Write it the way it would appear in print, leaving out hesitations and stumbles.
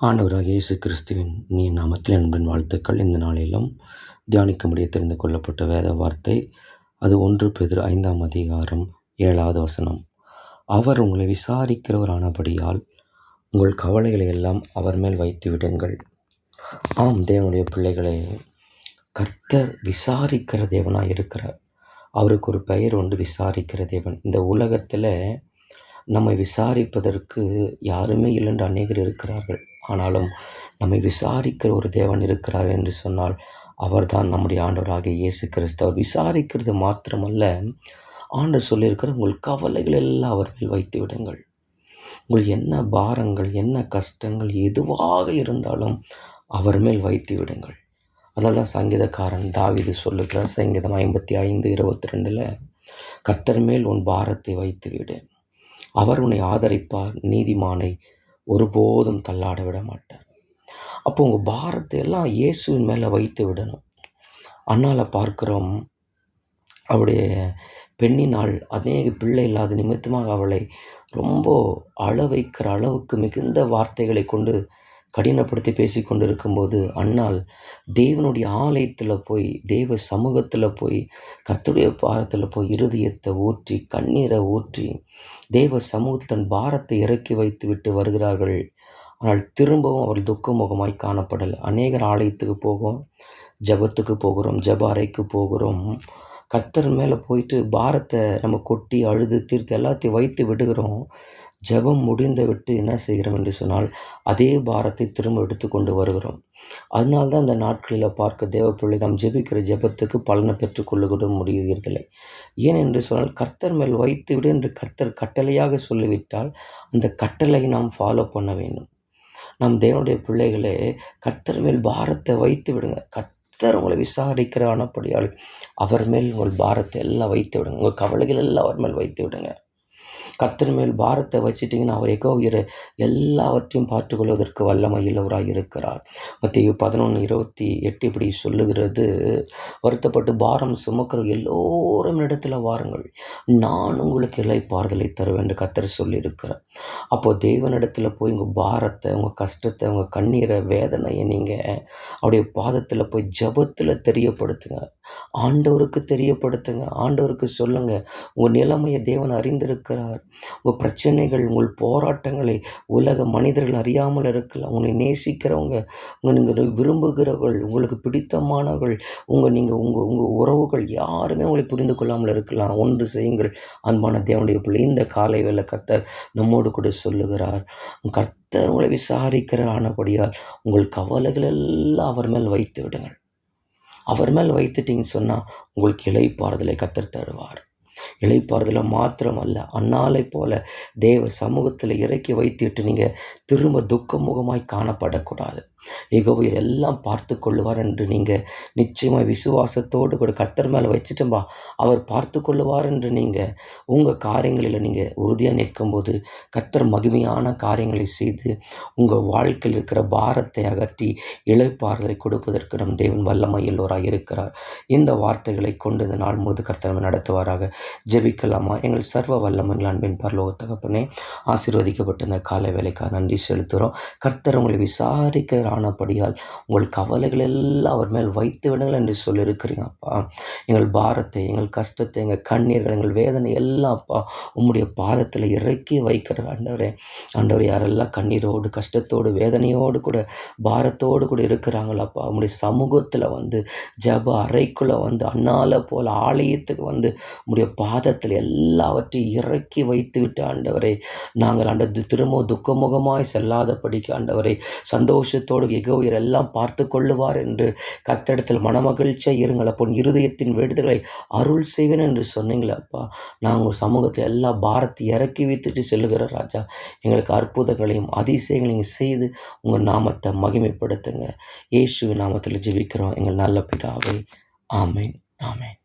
ஆண்டவராகிய இயேசு கிறிஸ்துவின் நாமத்தில் அன்பின் வாழ்த்துக்கள். இந்த நாளிலும் தியானிக்க முடிய தெரிந்து கொள்ளப்பட்ட வேத வார்த்தை, அது 1 பேதுரு 5ஆம் அதிகாரம் 7வது வசனம். அவர் உங்களை விசாரிக்கிறவரானபடியால் உங்கள் கவலைகளை எல்லாம் அவர் மேல் வைத்து விடுங்கள். ஆம், தேவனுடைய பிள்ளைகளே, கர்த்தர் விசாரிக்கிற தேவனாக இருக்கிறார். அவருக்கு ஒரு பெயர் உண்டு, விசாரிக்கிற தேவன். இந்த உலகத்தில் நம்மை விசாரிப்பதற்கு யாருமே இல்லை என்று அநேகர் இருக்கிறார்கள். ஆனாலும் நம்மை விசாரிக்கிற ஒரு தேவன் இருக்கிறார் என்று சொன்னால் அவர்தான் நம்முடைய ஆண்டவராகிய இயேசு கிறிஸ்து. அவர் விசாரிக்கிறது மாத்திரமல்ல, ஆண்டவர் சொல்லியிருக்கிற உங்கள் கவலைகள் எல்லாம் அவர் மேல் வைத்து விடுங்கள். உங்கள் என்ன பாரங்கள், என்ன கஷ்டங்கள் எதுவாக இருந்தாலும் அவர் மேல் வைத்து விடுங்கள். அதனால தான் சங்கீதக்காரன் தாவீது சொல்லுகிறார், சங்கீதம் 55:22, கர்த்தர் மேல் உன் பாரத்தை வைத்து விடு, அவர் உன்னை ஆதரிப்பார், நீதிமானை ஒருபோதும் தள்ளாட விட மாட்டார். அப்போ உங்கள் பாரத்தை எல்லாம் இயேசுவின் மேலே வைத்து விடணும். அண்ணால பார்க்கிறோம், அவருடைய பெண்ணினால் அநேக பிள்ளை இல்லாத நிமித்தமாக அவளை ரொம்ப அழ வைக்கிற அளவுக்கு மிகுந்த வார்த்தைகளை கொண்டு கடினப்படுத்தி பேசி கொண்டு இருக்கும்போது அண்ணால் தேவனுடைய ஆலயத்தில் போய், தேவ சமூகத்தில் போய், கர்த்தருடைய பாதத்தில் போய் இருதயத்தை ஊற்றி, கண்ணீரை ஊற்றி, தேவ சமூகத்தில் தன் பாரத்தை இறக்கி வைத்து விட்டு வருகிறார்கள். ஆனால் திரும்பவும் அவள் துக்கமுகமாய் காணப்படலை. அநேகர் ஆலயத்துக்கு போகிறோம், ஜபத்துக்கு போகிறோம், ஜப அறைக்கு போகிறோம், கர்த்தர் மேலே போயிட்டு பாரத்தை நம்ம கொட்டி அழுது தீர்த்து எல்லாத்தையும் வைத்து விடுகிறோம். ஜெபம் முடிந்து விட்டு என்ன செய்கிறோம் என்று சொன்னால் அதே பாரத்தை திரும்ப எடுத்து கொண்டு வருகிறோம். அதனால்தான் இந்த நாட்களில் பார்க்க தேவ பிள்ளை நாம் ஜெபிக்கிற ஜெபத்துக்கு பலனை பெற்றுக்கொள்ள முடிகிறதில்லை. ஏன் என்று சொன்னால் கர்த்தர் மேல் வைத்து விடு என்று கர்த்தர் கட்டளையாக சொல்லிவிட்டால் அந்த கட்டளையை நாம் ஃபாலோ பண்ண வேண்டும். நம் தேவனுடைய பிள்ளைகளே, கர்த்தர் மேல் பாரத்தை வைத்து விடுங்க. கர்த்தர் உங்களை விசாரிக்கிற ஆனபடியால் அவர் மேல் உங்கள் பாரத்தை எல்லாம் வைத்து விடுங்க. உங்கள் கவலைகள் எல்லாம் அவர் மேல் வைத்து விடுங்க. கர்த்தர் மேல் பாரத்தை வச்சுட்டிங்கன்னா அவர் எகோவியரை எல்லாவற்றையும் பார்த்துக்கொள்வதற்கு வல்லமையுள்ளவராக இருக்கிறார். மத்தேயு 11:28 இப்படி சொல்லுகிறது, வருத்தப்பட்டு பாரம் சுமக்கிற எல்லோரும் இடத்துல வாருங்கள், நான் உங்களுக்கு இளைப்பாறுதலை தருவேன் என்று கர்த்தர் சொல்லியிருக்கிறார். அப்போது தேவனிடத்தில் போய் உங்கள் பாரத்தை, உங்கள் கஷ்டத்தை, உங்கள் கண்ணீரை, வேதனையை நீங்கள் அவருடைய பாதத்தில் போய் ஜபத்தில் தெரியப்படுத்துங்க. ஆண்டவருக்கு தெரியப்படுத்துங்க. ஆண்டவருக்கு சொல்லுங்கள், உங்கள் நிலைமையை தேவன் அறிந்திருக்கிறார். உங்கள் பிரச்சனைகள், உங்கள் போராட்டங்களை உலக மனிதர்கள் அறியாமல் இருக்கலாம். உங்களை நேசிக்கிறவங்க, நீங்கள் விரும்புகிறவர்கள், உங்களுக்கு பிடித்தமானவர்கள், உங்கள் உறவுகள் யாருமே உங்களை புரிந்து கொள்ளாமல் இருக்கலாம். ஒன்று செய்யுங்கள் அன்பான தேவனுடைய பிள்ளை, இந்த காலை வேளை கர்த்தர் நம்மோடு கூட சொல்லுகிறார், கர்த்தர் உங்களை விசாரிக்கிற ஆனபடியால் உங்கள் கவலைகள் எல்லாம் அவர் மேல் வைத்து விடுங்கள். அவர் மேல் வைத்துட்டிங்கன்னு சொன்னால் உங்களுக்கு இளைப்பாறுதலை கர்த்தர் தருவார். இளைப்பாறுதலை மாத்திரமல்ல, அன்னாலை போல தேவ சமூகத்தில் இறக்கி வைத்துட்டு நீங்கள் திரும்ப துக்கமுகமாய் காணப்படக்கூடாது. யெகோவா எல்லாம் பார்த்து கொள்ளுவார் என்று நீங்கள் நிச்சயமாக விசுவாசத்தோடு கூட கர்த்தர் மேலே வச்சுட்டோம்பா, அவர் பார்த்து கொள்ளுவார் என்று நீங்கள் உங்கள் காரியங்களில் நீங்கள் உறுதியாக நிற்கும்போது கர்த்தர் மகிமையான காரியங்களை செய்து உங்கள் வாழ்க்கையில் இருக்கிற பாரத்தை அகற்றி இளைப்பாறுதலை கொடுப்பதற்கு நம் தேவன் வல்லமையுள்ளவராக இருக்கிறார். இந்த வார்த்தைகளை கொண்டு இந்த நாள் முழுது கர்த்தர் நடத்துவாராக. ஜெபிக்கலாமா? எங்கள் சர்வ வல்லமையுள்ள அன்பின் பரலோக தகப்பனே, ஆசீர்வதிக்கப்பட்ட இந்த காலை வேலைக்காக நன்றி செலுத்துகிறோம். கர்த்தர் உங்களை விசாரிக்கிற ஆனபடியால் உங்கள் கவலைகள் எல்லாம் அவர் மேல் வைத்து விடுங்கள் என்று சொல்லியிருக்கிறீங்க அப்பா. எங்கள் பாரத்தை, எங்கள் கஷ்டத்தை, எங்கள் கண்ணீர்கள், எங்கள் வேதனை எல்லாம் அப்பா உம்முடைய பாதத்தில் இறக்கி வைக்கிற ஆண்டவரே. யாரெல்லாம் கண்ணீரோடு, கஷ்டத்தோடு, வேதனையோடு கூட, பாரத்தோடு கூட இருக்கிறாங்களாப்பா, உம்முடைய சமூகத்தில் வந்து, ஜப அறைக்குள்ளே வந்து, அண்ணால போல் ஆலயத்துக்கு வந்து உம்முடைய பாதத்தில் எல்லாவற்றையும் இறக்கி வைத்து விட்டு ஆண்டவரே, நாங்கள் திரும்ப துக்கமுகமாய் செல்லாதபடிக்கு ஆண்டவரை சந்தோஷத்தோடு யெகோவா எல்லாம் பார்த்து கொள்ளுவார் என்று கர்த்தரிடத்தில் மனமகிழ்ச்சியாக இருங்கள். அப்போ இருதயத்தின் வேண்டுதலை அருள் செய்வேன் என்று சொன்னீங்களே அப்பா. நாங்கள் சமூகத்தில் எல்லா பாரத்தை இறக்கி வைத்துட்டு செல்லுகிற ராஜா, எங்களுக்கு அற்புதங்களையும் அதிசயங்களையும் செய்து உங்கள் நாமத்தை மகிமைப்படுத்துங்க. இயேசுவின் நாமத்தில் ஜெபிக்கிறோம் எங்கள் நல்ல பிதாவே. ஆமென், ஆமென்.